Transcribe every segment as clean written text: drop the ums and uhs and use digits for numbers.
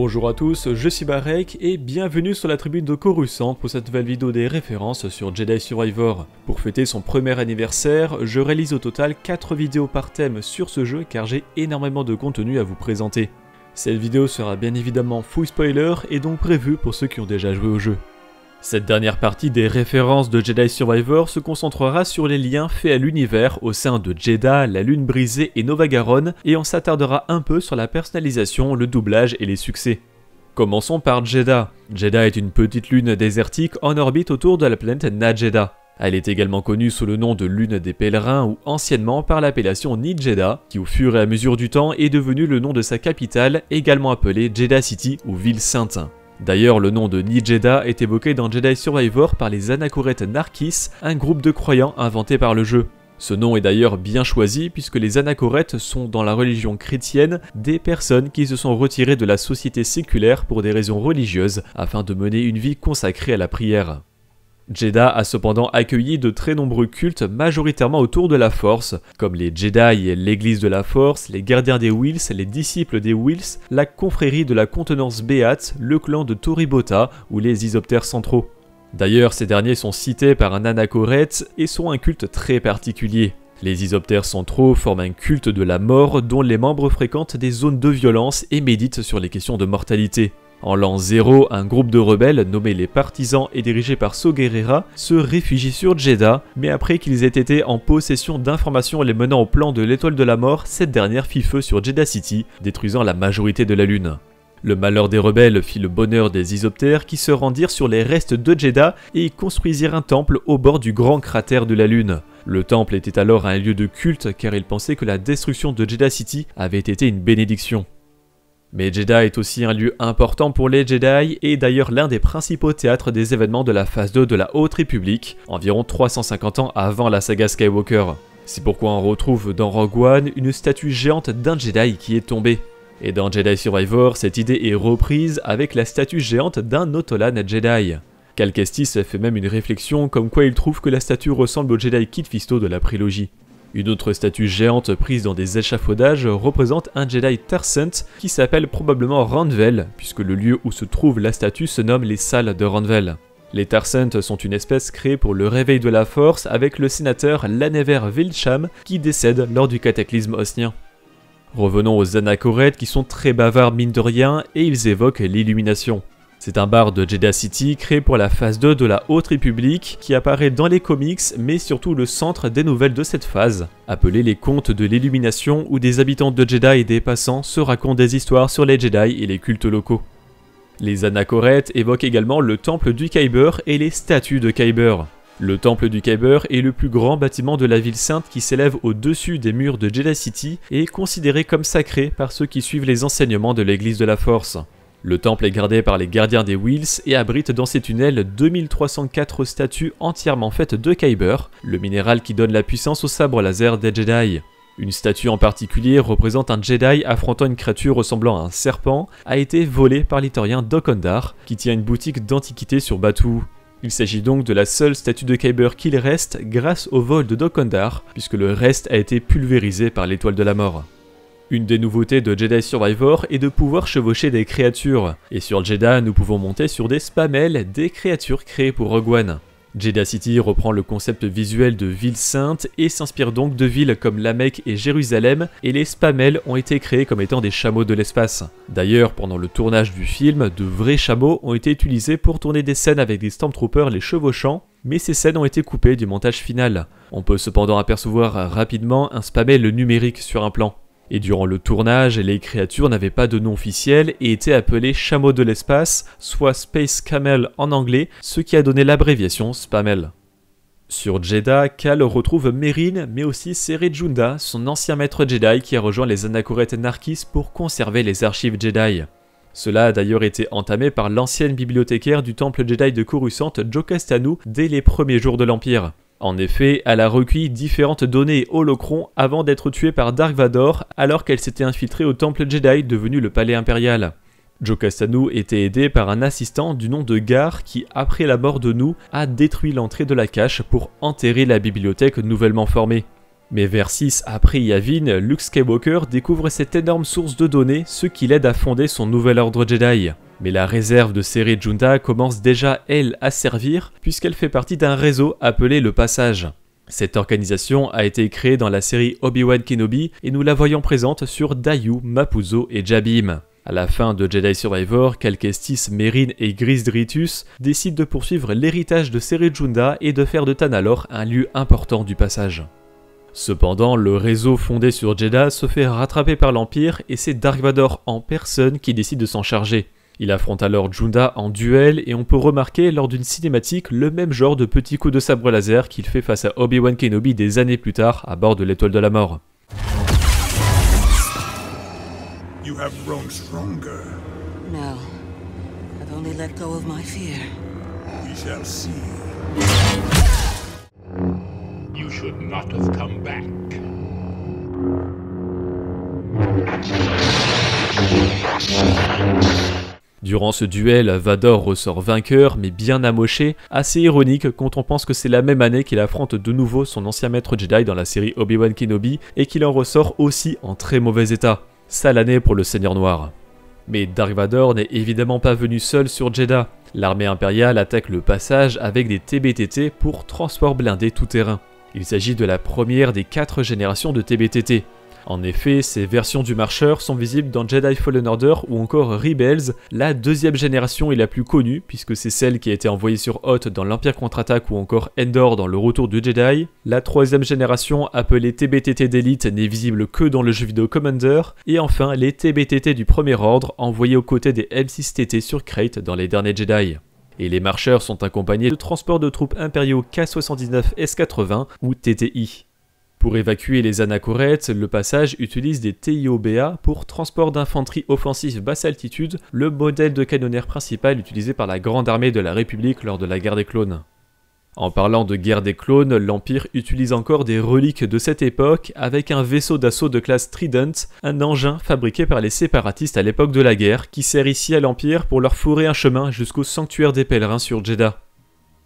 Bonjour à tous, je suis Barek et bienvenue sur la tribune de Coruscant pour cette nouvelle vidéo des références sur Jedi Survivor. Pour fêter son premier anniversaire, je réalise au total 4 vidéos par thème sur ce jeu car j'ai énormément de contenu à vous présenter. Cette vidéo sera bien évidemment full spoiler et donc prévue pour ceux qui ont déjà joué au jeu. Cette dernière partie des références de Jedi Survivor se concentrera sur les liens faits à l'univers au sein de Jedha, la Lune Brisée et Nova Garron, et on s'attardera un peu sur la personnalisation, le doublage et les succès. Commençons par Jedha. Jedha est une petite lune désertique en orbite autour de la planète Najeda. Elle est également connue sous le nom de Lune des Pèlerins ou anciennement par l'appellation Ni Jedha, qui au fur et à mesure du temps est devenu le nom de sa capitale, également appelée Jedha City ou Ville Sainte. D'ailleurs, le nom de Ni Jedha est évoqué dans Jedi Survivor par les Anachorètes Narkis, un groupe de croyants inventé par le jeu. Ce nom est d'ailleurs bien choisi puisque les Anachorètes sont dans la religion chrétienne des personnes qui se sont retirées de la société séculaire pour des raisons religieuses afin de mener une vie consacrée à la prière. Jedha a cependant accueilli de très nombreux cultes majoritairement autour de la Force, comme les Jedi, l'église de la Force, les gardiens des Whills, les disciples des Whills, la confrérie de la contenance béate, le clan de Tori Botha ou les Isoptères centraux. D'ailleurs, ces derniers sont cités par un Anachorète et sont un culte très particulier. Les Isoptères centraux forment un culte de la mort dont les membres fréquentent des zones de violence et méditent sur les questions de mortalité. En l'an 0, un groupe de rebelles nommé les Partisans et dirigé par Saw Gerrera se réfugie sur Jedha, mais après qu'ils aient été en possession d'informations les menant au plan de l'étoile de la mort, cette dernière fit feu sur Jedha City, détruisant la majorité de la lune. Le malheur des rebelles fit le bonheur des Isoptères qui se rendirent sur les restes de Jedha et y construisirent un temple au bord du grand cratère de la lune. Le temple était alors un lieu de culte car ils pensaient que la destruction de Jedha City avait été une bénédiction. Mais Jedha est aussi un lieu important pour les Jedi et d'ailleurs l'un des principaux théâtres des événements de la phase 2 de la Haute République, environ 350 ans avant la saga Skywalker. C'est pourquoi on retrouve dans Rogue One une statue géante d'un Jedi qui est tombé. Et dans Jedi Survivor, cette idée est reprise avec la statue géante d'un Autolan Jedi. Cal Kestis fait même une réflexion comme quoi il trouve que la statue ressemble au Jedi Kit Fisto de la prélogie. Une autre statue géante prise dans des échafaudages représente un Jedi Tarsent qui s'appelle probablement Randvel, puisque le lieu où se trouve la statue se nomme les salles de Randvel. Les Tarsent sont une espèce créée pour le réveil de la Force avec le sénateur Lanever Vilcham qui décède lors du cataclysme osnien. Revenons aux Anachorètes qui sont très bavards mine de rien et ils évoquent l'illumination. C'est un bar de Jedha City créé pour la phase 2 de la Haute République qui apparaît dans les comics mais surtout le centre des nouvelles de cette phase, appelé les Contes de l'Illumination où des habitants de Jedha et des passants se racontent des histoires sur les Jedi et les cultes locaux. Les Anachorètes évoquent également le temple du Kyber et les statues de Kyber. Le temple du Kyber est le plus grand bâtiment de la ville sainte qui s'élève au-dessus des murs de Jedha City et est considéré comme sacré par ceux qui suivent les enseignements de l'église de la Force. Le temple est gardé par les gardiens des Whills et abrite dans ses tunnels 2304 statues entièrement faites de Kyber, le minéral qui donne la puissance au sabre laser des Jedi. Une statue en particulier représente un Jedi affrontant une créature ressemblant à un serpent, a été volée par l'Itorien Dokondar, qui tient une boutique d'antiquités sur Batuu. Il s'agit donc de la seule statue de Kyber qu'il reste grâce au vol de Dokondar, puisque le reste a été pulvérisé par l'étoile de la mort. Une des nouveautés de Jedi Survivor est de pouvoir chevaucher des créatures, et sur Jedha nous pouvons monter sur des spamels, des créatures créées pour Rogue One. Jedha City reprend le concept visuel de ville sainte et s'inspire donc de villes comme La Mecque et Jérusalem, et les spamels ont été créés comme étant des chameaux de l'espace. D'ailleurs, pendant le tournage du film, de vrais chameaux ont été utilisés pour tourner des scènes avec des Stormtroopers les chevauchant, mais ces scènes ont été coupées du montage final. On peut cependant apercevoir rapidement un spamel numérique sur un plan. Et durant le tournage, les créatures n'avaient pas de nom officiel et étaient appelées chameaux de l'espace, soit Space Camel en anglais, ce qui a donné l'abréviation Spamel. Sur Jedha, Cal retrouve Merrin, mais aussi Cere Junda, son ancien maître Jedi qui a rejoint les Anachorètes Narkis pour conserver les archives Jedi. Cela a d'ailleurs été entamé par l'ancienne bibliothécaire du temple Jedi de Coruscant, Jocasta Nu, dès les premiers jours de l'Empire. En effet, elle a recueilli différentes données et holocrons avant d'être tuée par Dark Vador alors qu'elle s'était infiltrée au temple Jedi devenu le palais impérial. Jocasta Nu était aidé par un assistant du nom de Gar qui, après la mort de Nu, a détruit l'entrée de la cache pour enterrer la bibliothèque nouvellement formée. Mais vers 6 après Yavin, Luke Skywalker découvre cette énorme source de données, ce qui l'aide à fonder son nouvel ordre Jedi. Mais la réserve de Cere Junda commence déjà, elle, à servir, puisqu'elle fait partie d'un réseau appelé le Passage. Cette organisation a été créée dans la série Obi-Wan Kenobi et nous la voyons présente sur Dayu, Mapuzo et Jabim. À la fin de Jedi Survivor, Cal Kestis, Merrin et Gris Dritus décident de poursuivre l'héritage de Cere Junda et de faire de Tanalorr un lieu important du Passage. Cependant, le réseau fondé sur Jedha se fait rattraper par l'Empire et c'est Dark Vador en personne qui décide de s'en charger. Il affronte alors Junda en duel et on peut remarquer lors d'une cinématique le même genre de petits coups de sabre laser qu'il fait face à Obi-Wan Kenobi des années plus tard à bord de l'Étoile de la Mort. You have grown stronger. No, I've only let go of my fear. We shall see. You should not have come back. Durant ce duel, Vador ressort vainqueur, mais bien amoché, assez ironique quand on pense que c'est la même année qu'il affronte de nouveau son ancien maître Jedi dans la série Obi-Wan Kenobi, et qu'il en ressort aussi en très mauvais état. Sale année pour le Seigneur Noir. Mais Dark Vador n'est évidemment pas venu seul sur Jedha. L'armée impériale attaque le Passage avec des TBTT pour transport blindé tout-terrain. Il s'agit de la première des 4 générations de TBTT. En effet, ces versions du marcheur sont visibles dans Jedi Fallen Order ou encore Rebels, la deuxième génération est la plus connue puisque c'est celle qui a été envoyée sur Hoth dans l'Empire contre-attaque ou encore Endor dans le Retour du Jedi. La troisième génération, appelée TBTT d'élite, n'est visible que dans le jeu vidéo Commander. Et enfin, les TBTT du Premier Ordre, envoyés aux côtés des M6TT sur Krayt dans les derniers Jedi. Et les marcheurs sont accompagnés de transports de troupes impériaux K-79 S-80 ou TTI. Pour évacuer les anachorètes, le Passage utilise des TIOBA pour transport d'infanterie offensif basse altitude, le modèle de canonnière principal utilisé par la Grande Armée de la République lors de la guerre des clones. En parlant de guerre des clones, l'Empire utilise encore des reliques de cette époque avec un vaisseau d'assaut de classe Trident, un engin fabriqué par les séparatistes à l'époque de la guerre qui sert ici à l'Empire pour leur fourrer un chemin jusqu'au sanctuaire des pèlerins sur Jedha.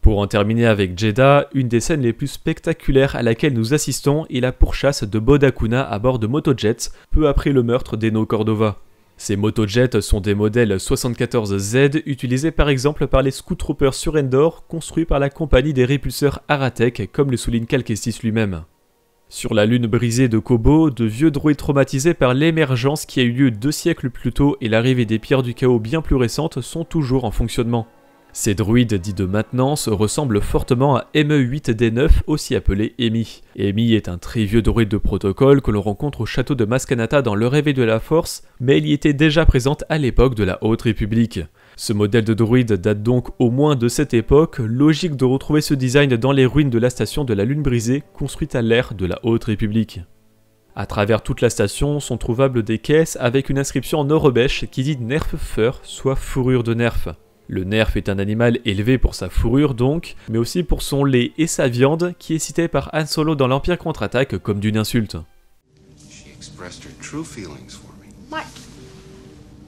Pour en terminer avec Jedha, une des scènes les plus spectaculaires à laquelle nous assistons est la pourchasse de Bode Akuna à bord de motojets peu après le meurtre d'Eno Cordova. Ces motojets sont des modèles 74Z utilisés par exemple par les Scout Troopers sur Endor, construits par la compagnie des répulseurs Aratek comme le souligne Cal Kestis lui-même. Sur la lune brisée de Kobo, de vieux droïdes traumatisés par l'émergence qui a eu lieu 2 siècles plus tôt et l'arrivée des pierres du chaos bien plus récentes sont toujours en fonctionnement. Ces droïdes dits de maintenance ressemblent fortement à ME8D9, aussi appelé Emi. Emi est un très vieux droïde de protocole que l'on rencontre au château de Maskanata dans le réveil de la Force, mais il y était déjà présente à l'époque de la Haute République. Ce modèle de droïde date donc au moins de cette époque, logique de retrouver ce design dans les ruines de la station de la Lune brisée, construite à l'ère de la Haute République. À travers toute la station sont trouvables des caisses avec une inscription en orobèche qui dit Nerf Fur, soit fourrure de nerf. Le nerf est un animal élevé pour sa fourrure donc, mais aussi pour son lait et sa viande qui est cité par Han Solo dans l'Empire contre-attaque comme d'une insulte. She expressed her true feelings for me.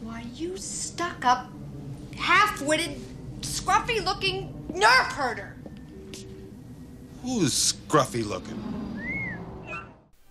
Why you stuck up, half-witted, scruffy-looking nerf herder? Who's scruffy looking?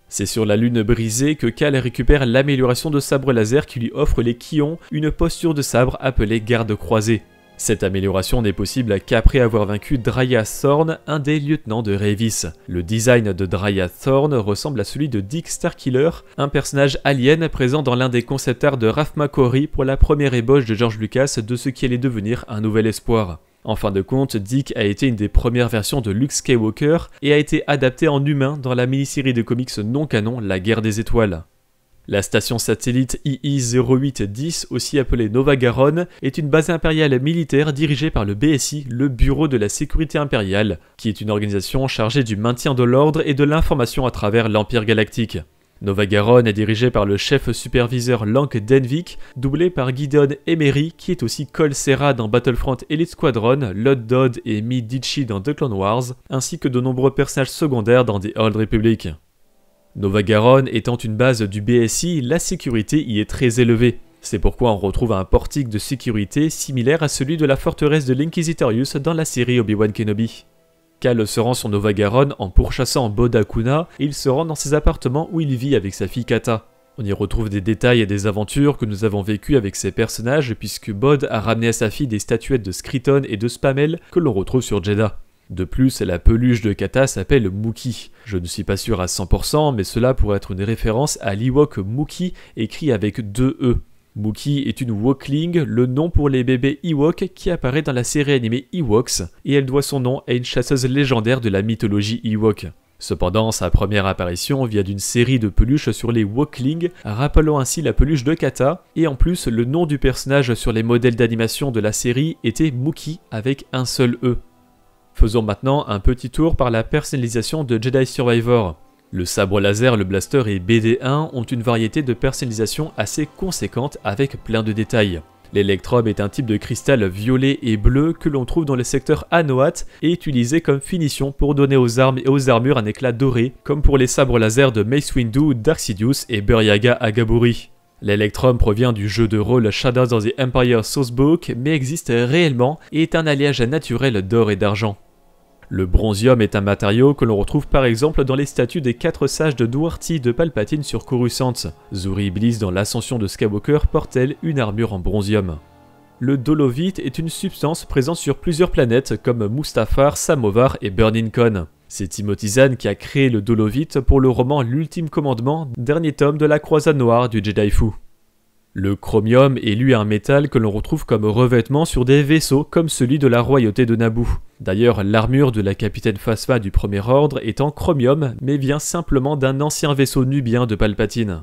C'est sur la lune brisée que Cal récupère l'amélioration de sabre laser qui lui offre les Kions, une posture de sabre appelée garde croisée. Cette amélioration n'est possible qu'après avoir vaincu Drya Thorn, un des lieutenants de Revis. Le design de Drya Thorn ressemble à celui de Dick Starkiller, un personnage alien présent dans l'un des concept art de Ralph McQuarrie pour la première ébauche de George Lucas de ce qui allait devenir un nouvel espoir. En fin de compte, Dick a été une des premières versions de Luke Skywalker et a été adapté en humain dans la mini-série de comics non canon La Guerre des Étoiles. La station satellite II-0810, aussi appelée Nova Garon, est une base impériale militaire dirigée par le BSI, le Bureau de la Sécurité Impériale, qui est une organisation chargée du maintien de l'ordre et de l'information à travers l'Empire Galactique. Nova Garon est dirigée par le chef superviseur Lank Denvik, doublé par Gideon Emery, qui est aussi Col Serra dans Battlefront Elite Squadron, Lod Dodd et Mi Ditchy dans The Clone Wars, ainsi que de nombreux personnages secondaires dans The Old Republic. Nova Garon étant une base du BSI, la sécurité y est très élevée. C'est pourquoi on retrouve un portique de sécurité similaire à celui de la forteresse de l'Inquisitorius dans la série Obi-Wan Kenobi. Cal se rend sur Nova Garonne en pourchassant Bod Akuna et il se rend dans ses appartements où il vit avec sa fille Kata. On y retrouve des détails et des aventures que nous avons vécues avec ces personnages puisque Bod a ramené à sa fille des statuettes de Skryton et de Spamel que l'on retrouve sur Jedha. De plus, la peluche de Kata s'appelle Mookie. Je ne suis pas sûr à 100%, mais cela pourrait être une référence à l'Ewok Mookie écrit avec 2 E. Mookie est une Wokling, le nom pour les bébés Ewok qui apparaît dans la série animée Ewoks, et elle doit son nom à une chasseuse légendaire de la mythologie Ewok. Cependant, sa première apparition vient d'une série de peluches sur les Woklings, rappelant ainsi la peluche de Kata, et en plus, le nom du personnage sur les modèles d'animation de la série était Mookie avec un seul E. Faisons maintenant un petit tour par la personnalisation de Jedi Survivor. Le sabre laser, le blaster et BD1 ont une variété de personnalisation assez conséquente avec plein de détails. L'électrobe est un type de cristal violet et bleu que l'on trouve dans le secteur Anoat et utilisé comme finition pour donner aux armes et aux armures un éclat doré, comme pour les sabres laser de Mace Windu, Dark Sidious et Buryaga Agaburi. L'électrum provient du jeu de rôle Shadows of the Empire Sourcebook mais existe réellement et est un alliage naturel d'or et d'argent. Le bronzium est un matériau que l'on retrouve par exemple dans les statues des 4 sages de Duarty de Palpatine sur Coruscant. Zuri Bliss dans l'ascension de Skywalker porte-t-elle une armure en bronzium. Le dolovite est une substance présente sur plusieurs planètes comme Mustafar, Samovar et Burning Con. C'est Timothy Zahn qui a créé le dolovite pour le roman L'Ultime Commandement, dernier tome de la Croisade Noire du Jedi Fu. Le chromium est lui un métal que l'on retrouve comme revêtement sur des vaisseaux comme celui de la royauté de Naboo. D'ailleurs, l'armure de la capitaine Phasma du Premier Ordre est en chromium, mais vient simplement d'un ancien vaisseau nubien de Palpatine.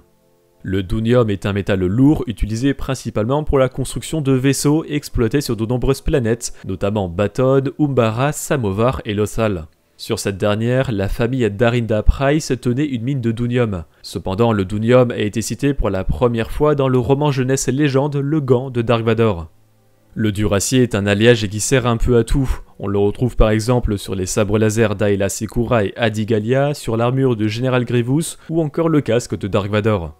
Le dunium est un métal lourd utilisé principalement pour la construction de vaisseaux exploités sur de nombreuses planètes, notamment Baton, Umbara, Samovar et Lothal. Sur cette dernière, la famille Darinda Price tenait une mine de dunium. Cependant, le dunium a été cité pour la première fois dans le roman jeunesse légende Le Gant de Dark Vador. Le duracier est un alliage qui sert un peu à tout. On le retrouve par exemple sur les sabres laser d'Ayla Secura et Adi Gallia, sur l'armure de Général Grievous ou encore le casque de Dark Vador.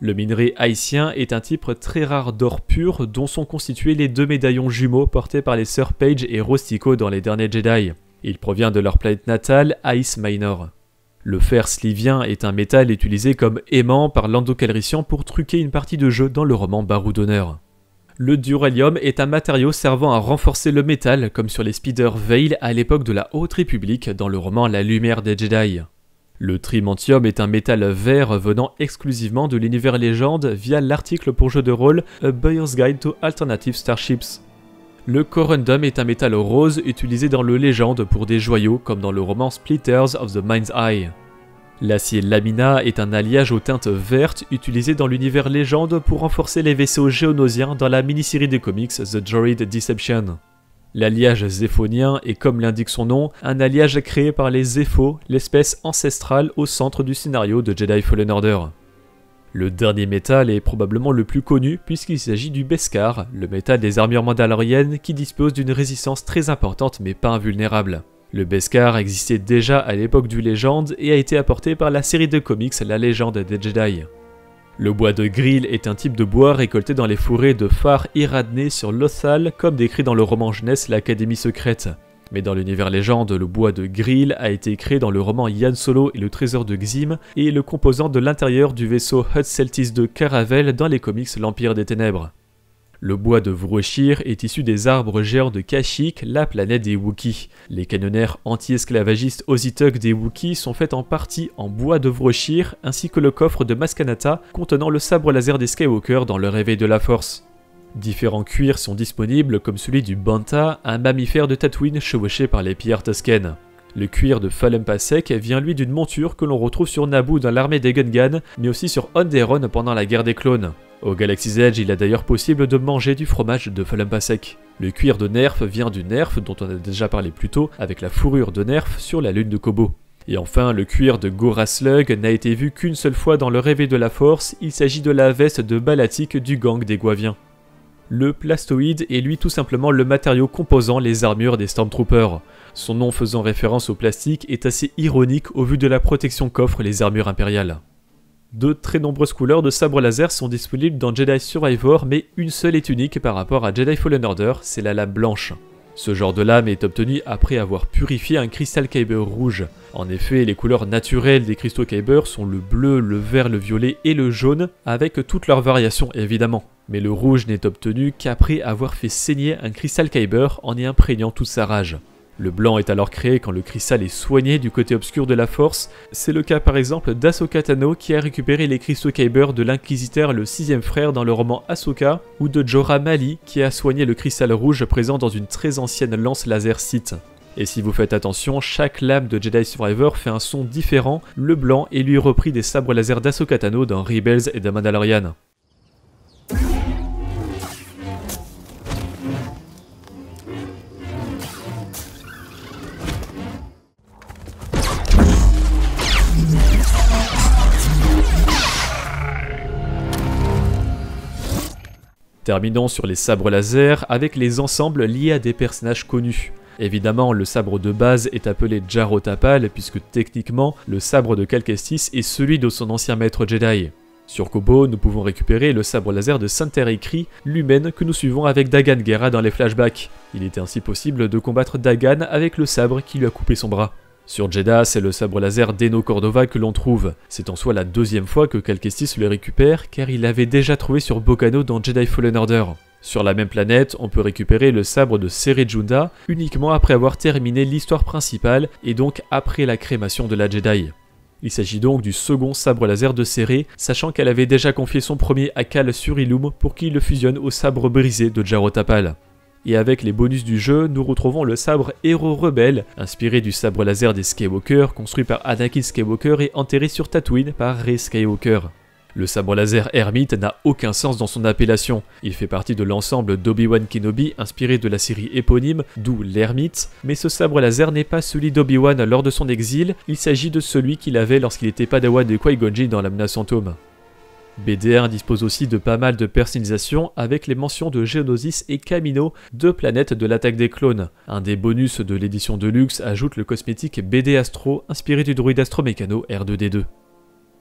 Le minerai haïtien est un type très rare d'or pur dont sont constitués les 2 médaillons jumeaux portés par les sœurs Paige et Rostico dans les derniers Jedi. Il provient de leur planète natale, Ice Minor. Le fer slivien est un métal utilisé comme aimant par Lando Calrissian pour truquer une partie de jeu dans le roman Barou d'honneur. Le duralium est un matériau servant à renforcer le métal comme sur les speeders Veil à l'époque de la Haute République dans le roman La Lumière des Jedi. Le trimentium est un métal vert venant exclusivement de l'univers légende via l'article pour jeu de rôle A Buyer's Guide to Alternative Starships. Le corundum est un métal rose utilisé dans le légende pour des joyaux comme dans le roman Splitters of the Mind's Eye. L'acier lamina est un alliage aux teintes vertes utilisé dans l'univers légende pour renforcer les vaisseaux géonosiens dans la mini-série de comics The Droid Deception. L'alliage zéphonien est, comme l'indique son nom, un alliage créé par les Zéphos, l'espèce ancestrale au centre du scénario de Jedi Fallen Order. Le dernier métal est probablement le plus connu puisqu'il s'agit du Beskar, le métal des armures mandaloriennes qui dispose d'une résistance très importante mais pas invulnérable. Le Beskar existait déjà à l'époque du Légende et a été apporté par la série de comics La Légende des Jedi. Le bois de Grill est un type de bois récolté dans les forêts de Far Iradne sur Lothal comme décrit dans le roman jeunesse L'Académie secrète. Mais dans l'univers légende, le bois de Grill a été créé dans le roman Yann Solo et le trésor de Xim et est le composant de l'intérieur du vaisseau Hut Celtis de Caravel dans les comics L'Empire des Ténèbres. Le bois de Vroshir est issu des arbres géants de Kashyyyk, la planète des Wookiees. Les canonnaires anti-esclavagistes Ozituk des Wookiees sont faits en partie en bois de Vroshir ainsi que le coffre de Maskanata contenant le sabre laser des Skywalker dans le réveil de la Force. Différents cuirs sont disponibles comme celui du Banta, un mammifère de Tatooine chevauché par les pillards toscaines. Le cuir de Falempasek vient lui d'une monture que l'on retrouve sur Naboo dans l'armée des Gungan, mais aussi sur Onderon pendant la guerre des clones. Au Galaxy's Edge, il est d'ailleurs possible de manger du fromage de Falempasek. Le cuir de Nerf vient du Nerf dont on a déjà parlé plus tôt avec la fourrure de Nerf sur la lune de Kobo. Et enfin, le cuir de Gora Slug n'a été vu qu'une seule fois dans le réveil de la Force, il s'agit de la veste de Balatik du gang des Guaviens. Le plastoïde est lui tout simplement le matériau composant les armures des Stormtroopers. Son nom faisant référence au plastique est assez ironique au vu de la protection qu'offrent les armures impériales. De très nombreuses couleurs de sabre laser sont disponibles dans Jedi Survivor, mais une seule est unique par rapport à Jedi Fallen Order, c'est la lame blanche. Ce genre de lame est obtenu après avoir purifié un Crystal Kyber rouge. En effet, les couleurs naturelles des cristaux Kyber sont le bleu, le vert, le violet et le jaune, avec toutes leurs variations évidemment. Mais le rouge n'est obtenu qu'après avoir fait saigner un Crystal Kyber en y imprégnant toute sa rage. Le blanc est alors créé quand le cristal est soigné du côté obscur de la force. C'est le cas par exemple d'Ahsoka Tano qui a récupéré les cristaux Kyber de l'inquisiteur le 6e frère dans le roman Ahsoka, ou de Jorah Mali qui a soigné le cristal rouge présent dans une très ancienne lance laser Sith. Et si vous faites attention, chaque lame de Jedi Survivor fait un son différent, le blanc est lui repris des sabres laser d'Ahsoka Tano dans Rebels et The Mandalorian. Terminons sur les sabres laser avec les ensembles liés à des personnages connus. Évidemment, le sabre de base est appelé Jaro Tapal puisque techniquement, le sabre de Cal Kestis est celui de son ancien maître Jedi. Sur Kobo, nous pouvons récupérer le sabre laser de Santer Ikri, l'humaine que nous suivons avec Dagan Gera dans les flashbacks. Il était ainsi possible de combattre Dagan avec le sabre qui lui a coupé son bras. Sur Jedha, c'est le sabre laser d'Eno Cordova que l'on trouve. C'est en soi la deuxième fois que Cal Kestis le récupère, car il l'avait déjà trouvé sur Bocano dans Jedi Fallen Order. Sur la même planète, on peut récupérer le sabre de Cere Junda uniquement après avoir terminé l'histoire principale et donc après la crémation de la Jedi. Il s'agit donc du second sabre laser de Cere, sachant qu'elle avait déjà confié son premier à Cal sur Ilum pour qu'il le fusionne au sabre brisé de Jaro Tapal. Et avec les bonus du jeu, nous retrouvons le sabre Héros Rebelle, inspiré du sabre laser des Skywalker, construit par Anakin Skywalker et enterré sur Tatooine par Rey Skywalker. Le sabre laser Hermite n'a aucun sens dans son appellation. Il fait partie de l'ensemble d'Obi-Wan Kenobi, inspiré de la série éponyme, d'où l'Hermite, mais ce sabre laser n'est pas celui d'Obi-Wan lors de son exil, il s'agit de celui qu'il avait lorsqu'il était padawan de Qui-Gon Jinn dans la menace fantôme. BD1 dispose aussi de pas mal de personnalisation avec les mentions de Geonosis et Kamino, deux planètes de l'attaque des clones. Un des bonus de l'édition Deluxe ajoute le cosmétique BD Astro inspiré du droïde Astromécano R2D2.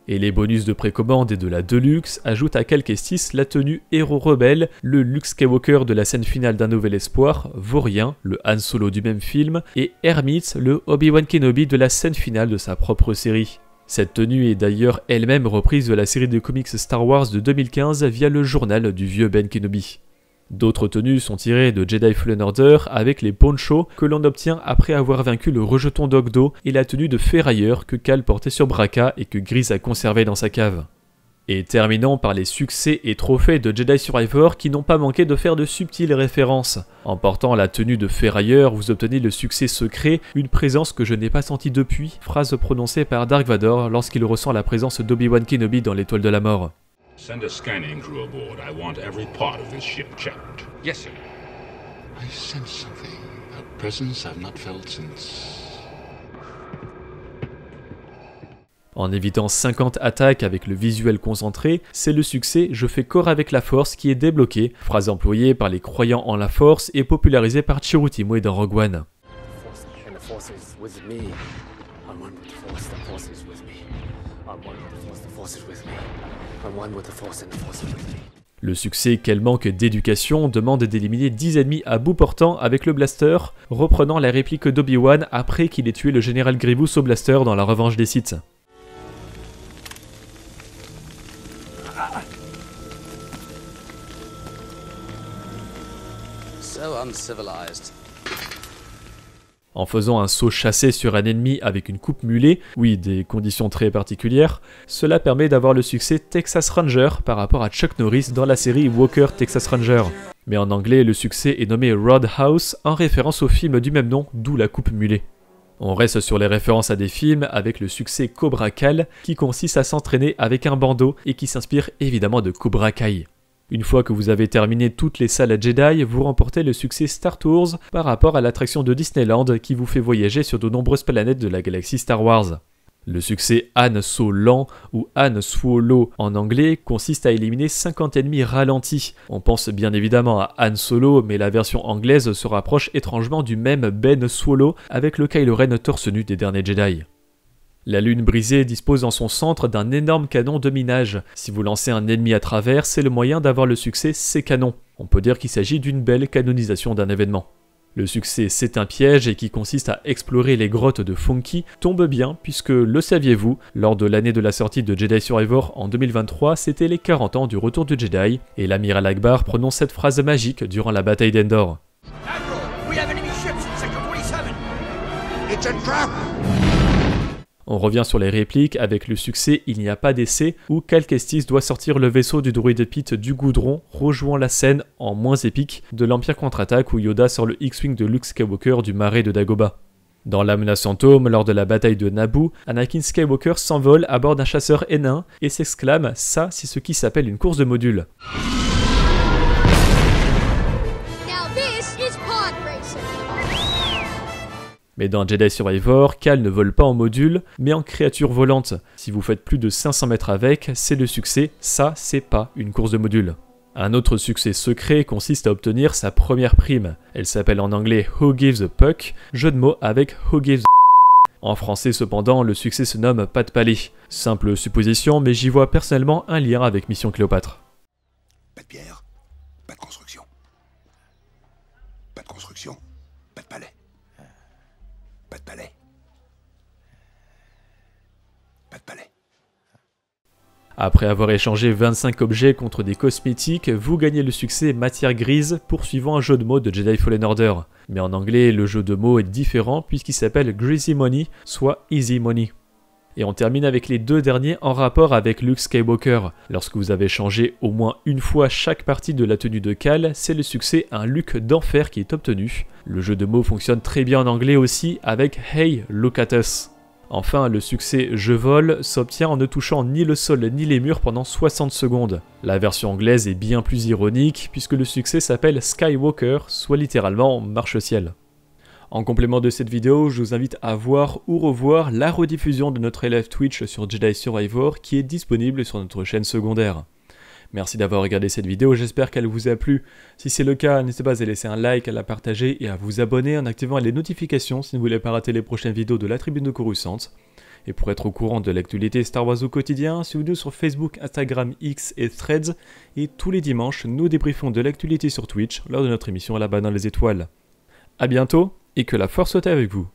Et les bonus de précommande et de la Deluxe ajoutent à Cal Kestis la tenue Héros Rebelle, le Luke Skywalker de la scène finale d'Un Nouvel Espoir, Vaurien, le Han Solo du même film, et Hermite, le Obi-Wan Kenobi de la scène finale de sa propre série. Cette tenue est d'ailleurs elle-même reprise de la série de comics Star Wars de 2015 via le journal du vieux Ben Kenobi. D'autres tenues sont tirées de Jedi Fallen Order avec les ponchos que l'on obtient après avoir vaincu le rejeton d'Ogdo et la tenue de ferrailleur que Cal portait sur Braca et que Grease a conservé dans sa cave. Et terminons par les succès et trophées de Jedi Survivor qui n'ont pas manqué de faire de subtiles références. En portant la tenue de ferrailleur, vous obtenez le succès secret, une présence que je n'ai pas sentie depuis, phrase prononcée par Dark Vador lorsqu'il ressent la présence d'Obi-Wan Kenobi dans l'Étoile de la Mort. Send a scanning crew aboard. I want every part of this ship checked. Yes, sir. I sense something. A presence I've not felt since... En évitant 50 attaques avec le visuel concentré, c'est le succès « Je fais corps avec la force » qui est débloqué, phrase employée par les croyants en la force et popularisée par Chirrut Îmwe dans Rogue One. Le succès qu'elle manque d'éducation demande d'éliminer 10 ennemis à bout portant avec le blaster, reprenant la réplique d'Obi-Wan après qu'il ait tué le général Grievous au blaster dans la revanche des Sith. En faisant un saut chassé sur un ennemi avec une coupe mulée, oui, des conditions très particulières, cela permet d'avoir le succès Texas Ranger par rapport à Chuck Norris dans la série Walker Texas Ranger. Mais en anglais, le succès est nommé Roadhouse en référence au film du même nom, d'où la coupe mulée. On reste sur les références à des films avec le succès Cobra Cal qui consiste à s'entraîner avec un bandeau et qui s'inspire évidemment de Cobra Kai. Une fois que vous avez terminé toutes les salles Jedi, vous remportez le succès Star Tours par rapport à l'attraction de Disneyland qui vous fait voyager sur de nombreuses planètes de la galaxie Star Wars. Le succès Han Solo ou Han Solo en anglais consiste à éliminer 50 ennemis ralentis. On pense bien évidemment à Han Solo, mais la version anglaise se rapproche étrangement du même Ben Solo avec le Kylo Ren torse nu des derniers Jedi. La lune brisée dispose en son centre d'un énorme canon de minage. Si vous lancez un ennemi à travers, c'est le moyen d'avoir le succès ces canons. On peut dire qu'il s'agit d'une belle canonisation d'un événement. Le succès C'est un piège et qui consiste à explorer les grottes de Funky tombe bien puisque, le saviez-vous, lors de l'année de la sortie de Jedi Survivor en 2023, c'était les 40 ans du retour du Jedi, et l'amiral Akbar prononce cette phrase magique durant la bataille d'Endor. It's a trap! On revient sur les répliques avec le succès Il n'y a pas d'essai, où Cal Kestis doit sortir le vaisseau du droïde Pit du goudron, rejoignant la scène, en moins épique, de l'Empire contre-attaque où Yoda sort le X-Wing de Luke Skywalker du marais de Dagobah. Dans La menace fantôme, lors de la bataille de Naboo, Anakin Skywalker s'envole à bord d'un chasseur N1 et s'exclame « Ça, c'est ce qui s'appelle une course de module ». Mais dans Jedi Survivor, Cal ne vole pas en module, mais en créature volante. Si vous faites plus de 500 mètres avec, c'est le succès, ça c'est pas une course de module. Un autre succès secret consiste à obtenir sa première prime. Elle s'appelle en anglais Who Gives a Puck, jeu de mots avec Who Gives a... En français cependant, le succès se nomme Pas de palais. Simple supposition, mais j'y vois personnellement un lien avec Mission Cléopâtre. Pas de pierre, pas de construction. Pas de construction, pas de palais. Pas de palais. Pas de palais. Après avoir échangé 25 objets contre des cosmétiques, vous gagnez le succès Matière Grise, poursuivant un jeu de mots de Jedi Fallen Order. Mais en anglais, le jeu de mots est différent puisqu'il s'appelle Greasy Money, soit Easy Money. Et on termine avec les deux derniers en rapport avec Luke Skywalker. Lorsque vous avez changé au moins une fois chaque partie de la tenue de Cal, c'est le succès Un Luke d'enfer qui est obtenu. Le jeu de mots fonctionne très bien en anglais aussi avec Hey, look at us. Enfin, le succès Je vole s'obtient en ne touchant ni le sol ni les murs pendant 60 secondes. La version anglaise est bien plus ironique puisque le succès s'appelle Skywalker, soit littéralement marche au ciel. En complément de cette vidéo, je vous invite à voir ou revoir la rediffusion de notre live Twitch sur Jedi Survivor qui est disponible sur notre chaîne secondaire. Merci d'avoir regardé cette vidéo, j'espère qu'elle vous a plu. Si c'est le cas, n'hésitez pas à laisser un like, à la partager et à vous abonner en activant les notifications si vous ne voulez pas rater les prochaines vidéos de la Tribune de Coruscant. Et pour être au courant de l'actualité Star Wars au quotidien, suivez-nous sur Facebook, Instagram, X et Threads. Et tous les dimanches, nous débriefons de l'actualité sur Twitch lors de notre émission à la bas dans les étoiles. A bientôt et que la force soit avec vous.